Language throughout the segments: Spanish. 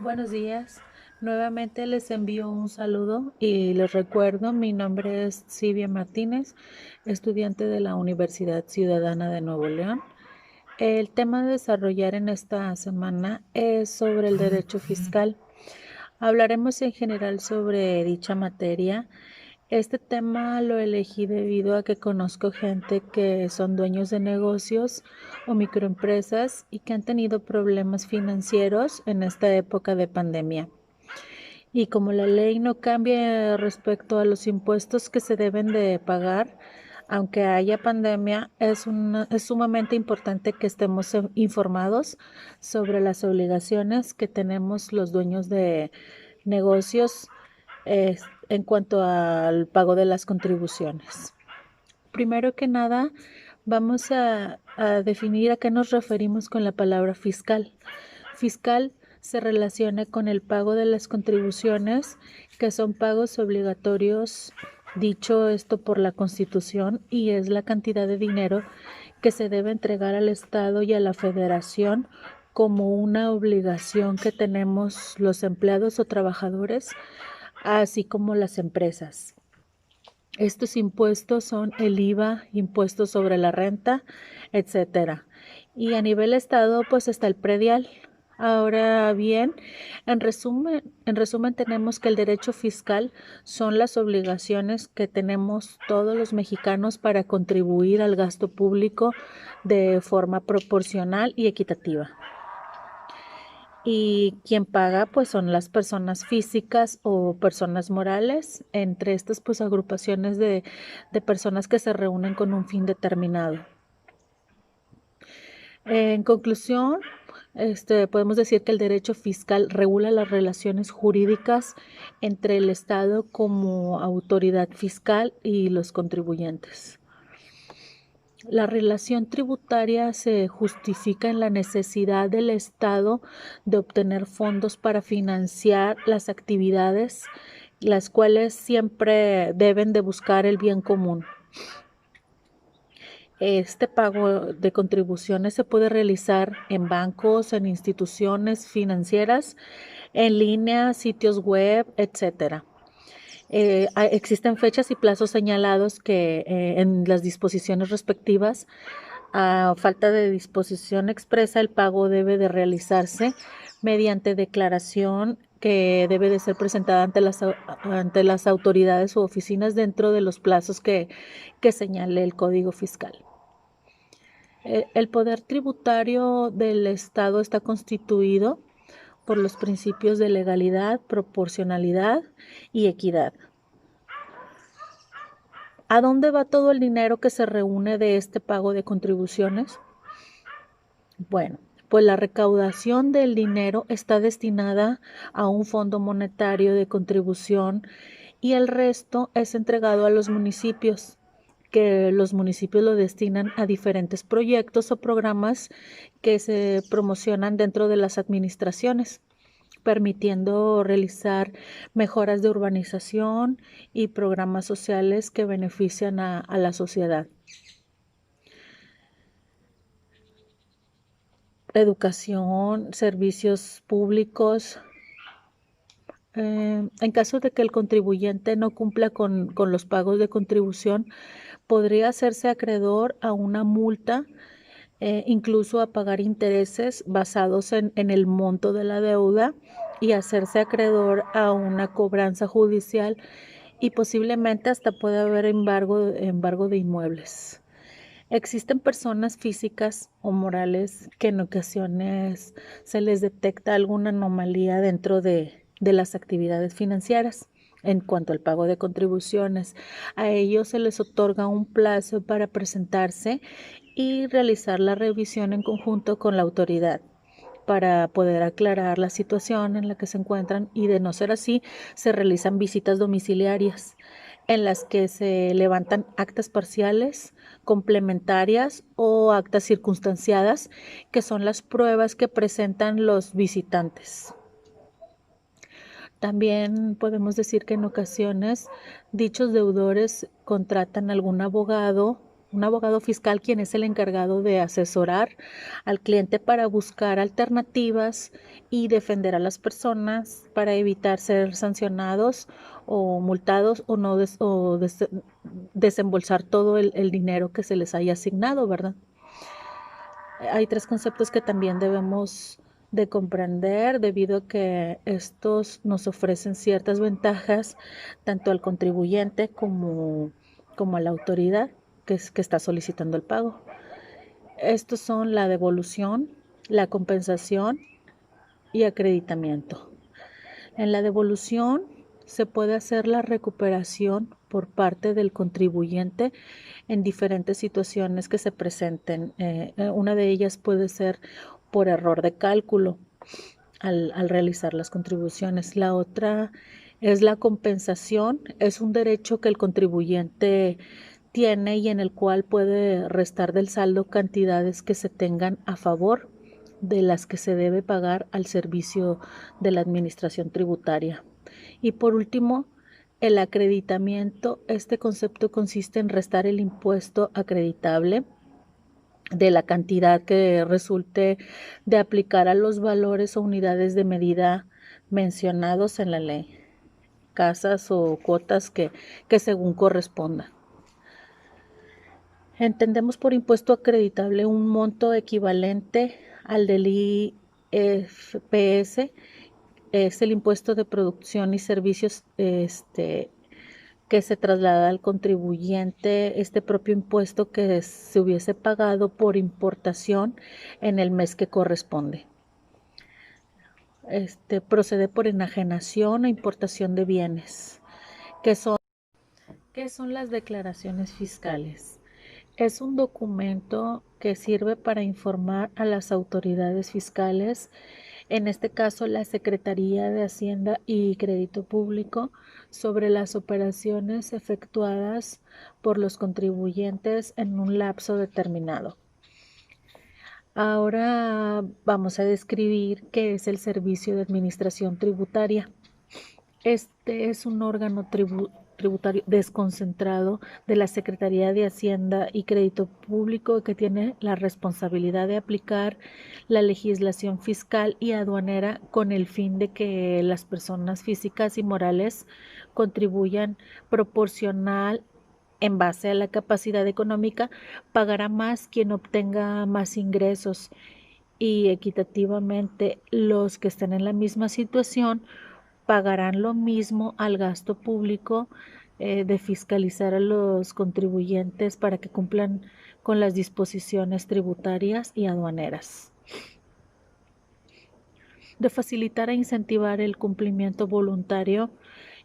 Buenos días. Nuevamente les envío un saludo y les recuerdo, mi nombre es Silvia Martínez, estudiante de la Universidad Ciudadana de Nuevo León. El tema a desarrollar en esta semana es sobre el derecho fiscal. Hablaremos en general sobre dicha materia. Este tema lo elegí debido a que conozco gente que son dueños de negocios o microempresas y que han tenido problemas financieros en esta época de pandemia. Y como la ley no cambia respecto a los impuestos que se deben de pagar, aunque haya pandemia, es sumamente importante que estemos informados sobre las obligaciones que tenemos los dueños de negocios en cuanto al pago de las contribuciones. Primero que nada, vamos a definir a qué nos referimos con la palabra fiscal. Fiscal se relaciona con el pago de las contribuciones, que son pagos obligatorios, dicho esto por la Constitución, y es la cantidad de dinero que se debe entregar al Estado y a la Federación como una obligación que tenemos los empleados o trabajadores, así como las empresas. Estos impuestos son el IVA, impuestos sobre la renta, etcétera. Y a nivel estado, pues está el predial. Ahora bien, en resumen tenemos que el derecho fiscal son las obligaciones que tenemos todos los mexicanos para contribuir al gasto público de forma proporcional y equitativa. Y quien paga pues son las personas físicas o personas morales, entre estas pues agrupaciones de personas que se reúnen con un fin determinado. En conclusión, podemos decir que el derecho fiscal regula las relaciones jurídicas entre el Estado como autoridad fiscal y los contribuyentes. La relación tributaria se justifica en la necesidad del Estado de obtener fondos para financiar las actividades, las cuales siempre deben de buscar el bien común. Este pago de contribuciones se puede realizar en bancos, en instituciones financieras, en línea, sitios web, etcétera. Existen fechas y plazos señalados que en las disposiciones respectivas, a falta de disposición expresa, el pago debe de realizarse mediante declaración que debe de ser presentada ante las autoridades u oficinas dentro de los plazos que señale el Código Fiscal. El poder tributario del Estado está constituido por los principios de legalidad, proporcionalidad y equidad. ¿A dónde va todo el dinero que se reúne de este pago de contribuciones? Bueno, pues la recaudación del dinero está destinada a un fondo monetario de contribución y el resto es entregado a los municipios, que los municipios lo destinan a diferentes proyectos o programas que se promocionan dentro de las administraciones, permitiendo realizar mejoras de urbanización y programas sociales que benefician a la sociedad. Educación, servicios públicos. En caso de que el contribuyente no cumpla con los pagos de contribución, podría hacerse acreedor a una multa, incluso a pagar intereses basados en el monto de la deuda y hacerse acreedor a una cobranza judicial y posiblemente hasta puede haber embargo de inmuebles. Existen personas físicas o morales que en ocasiones se les detecta alguna anomalía dentro de las actividades financieras. En cuanto al pago de contribuciones, a ellos se les otorga un plazo para presentarse y realizar la revisión en conjunto con la autoridad para poder aclarar la situación en la que se encuentran, y de no ser así, se realizan visitas domiciliarias en las que se levantan actas parciales, complementarias o actas circunstanciadas, que son las pruebas que presentan los visitantes. También podemos decir que en ocasiones dichos deudores contratan algún abogado un abogado fiscal quien es el encargado de asesorar al cliente para buscar alternativas y defender a las personas para evitar ser sancionados o multados o no desembolsar todo el dinero que se les haya asignado, ¿verdad? Hay tres conceptos que también debemos de comprender debido a que estos nos ofrecen ciertas ventajas tanto al contribuyente como a la autoridad que está solicitando el pago. Estos son la devolución, la compensación y acreditamiento. En la devolución se puede hacer la recuperación por parte del contribuyente en diferentes situaciones que se presenten. Una de ellas puede ser por error de cálculo al realizar las contribuciones. La otra es la compensación. Es un derecho que el contribuyente tiene y en el cual puede restar del saldo cantidades que se tengan a favor de las que se debe pagar al servicio de la administración tributaria. Y por último, el acreditamiento. Este concepto consiste en restar el impuesto acreditable de la cantidad que resulte de aplicar a los valores o unidades de medida mencionados en la ley, casas o cuotas que según corresponda. Entendemos por impuesto acreditable un monto equivalente al del IFPS, es el impuesto de producción y servicios que se traslada al contribuyente, este propio impuesto que se hubiese pagado por importación en el mes que corresponde. Procede por enajenación o importación de bienes. ¿Qué son las declaraciones fiscales? Es un documento que sirve para informar a las autoridades fiscales, en este caso la Secretaría de Hacienda y Crédito Público, sobre las operaciones efectuadas por los contribuyentes en un lapso determinado. Ahora vamos a describir qué es el Servicio de Administración Tributaria. Este es un órgano tributario desconcentrado de la Secretaría de Hacienda y Crédito Público que tiene la responsabilidad de aplicar la legislación fiscal y aduanera con el fin de que las personas físicas y morales contribuyan proporcional en base a la capacidad económica. Pagará más quien obtenga más ingresos y equitativamente los que estén en la misma situación pagarán lo mismo al gasto público de fiscalizar a los contribuyentes para que cumplan con las disposiciones tributarias y aduaneras, de facilitar e incentivar el cumplimiento voluntario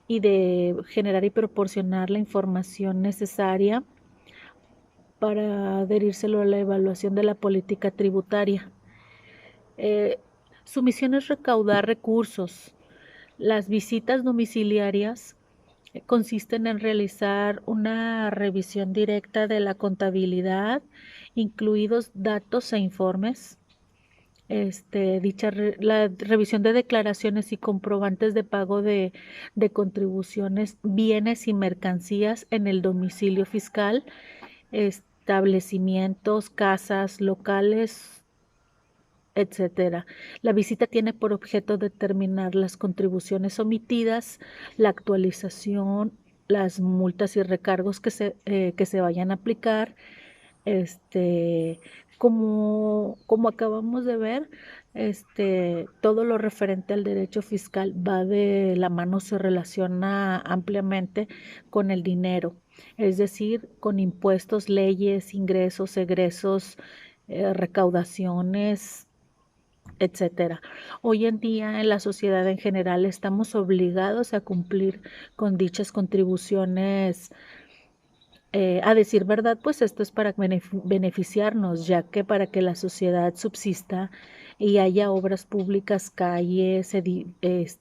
y de generar y proporcionar la información necesaria para adherírselo a la evaluación de la política tributaria. Su misión es recaudar recursos. Las visitas domiciliarias consisten en realizar una revisión directa de la contabilidad, incluidos datos e informes. La revisión de declaraciones y comprobantes de pago de contribuciones, bienes y mercancías en el domicilio fiscal, establecimientos, casas, locales, etcétera. La visita tiene por objeto determinar las contribuciones omitidas, la actualización, las multas y recargos que se vayan a aplicar. Como acabamos de ver, todo lo referente al derecho fiscal va de la mano, se relaciona ampliamente con el dinero, es decir, con impuestos, leyes, ingresos, egresos, recaudaciones, etcétera. Hoy en día en la sociedad en general estamos obligados a cumplir con dichas contribuciones. A decir verdad, pues esto es para beneficiarnos, ya que para que la sociedad subsista y haya obras públicas, calles,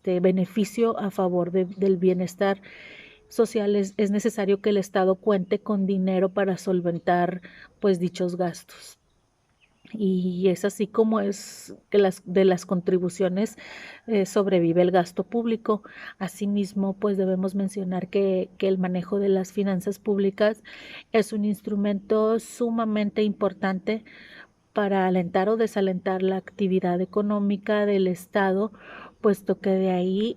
beneficio a favor del bienestar social, es necesario que el Estado cuente con dinero para solventar pues dichos gastos. y es así como es que de las contribuciones sobrevive el gasto público. Asimismo, pues debemos mencionar que el manejo de las finanzas públicas es un instrumento sumamente importante para alentar o desalentar la actividad económica del Estado, puesto que de ahí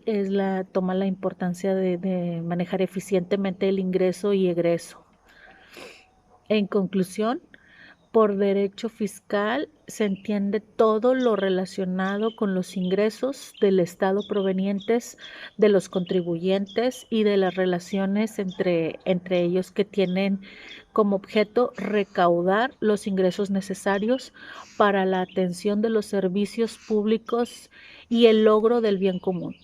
toma la importancia de manejar eficientemente el ingreso y egreso. En conclusión, por derecho fiscal se entiende todo lo relacionado con los ingresos del Estado provenientes de los contribuyentes y de las relaciones entre ellos que tienen como objeto recaudar los ingresos necesarios para la atención de los servicios públicos y el logro del bien común.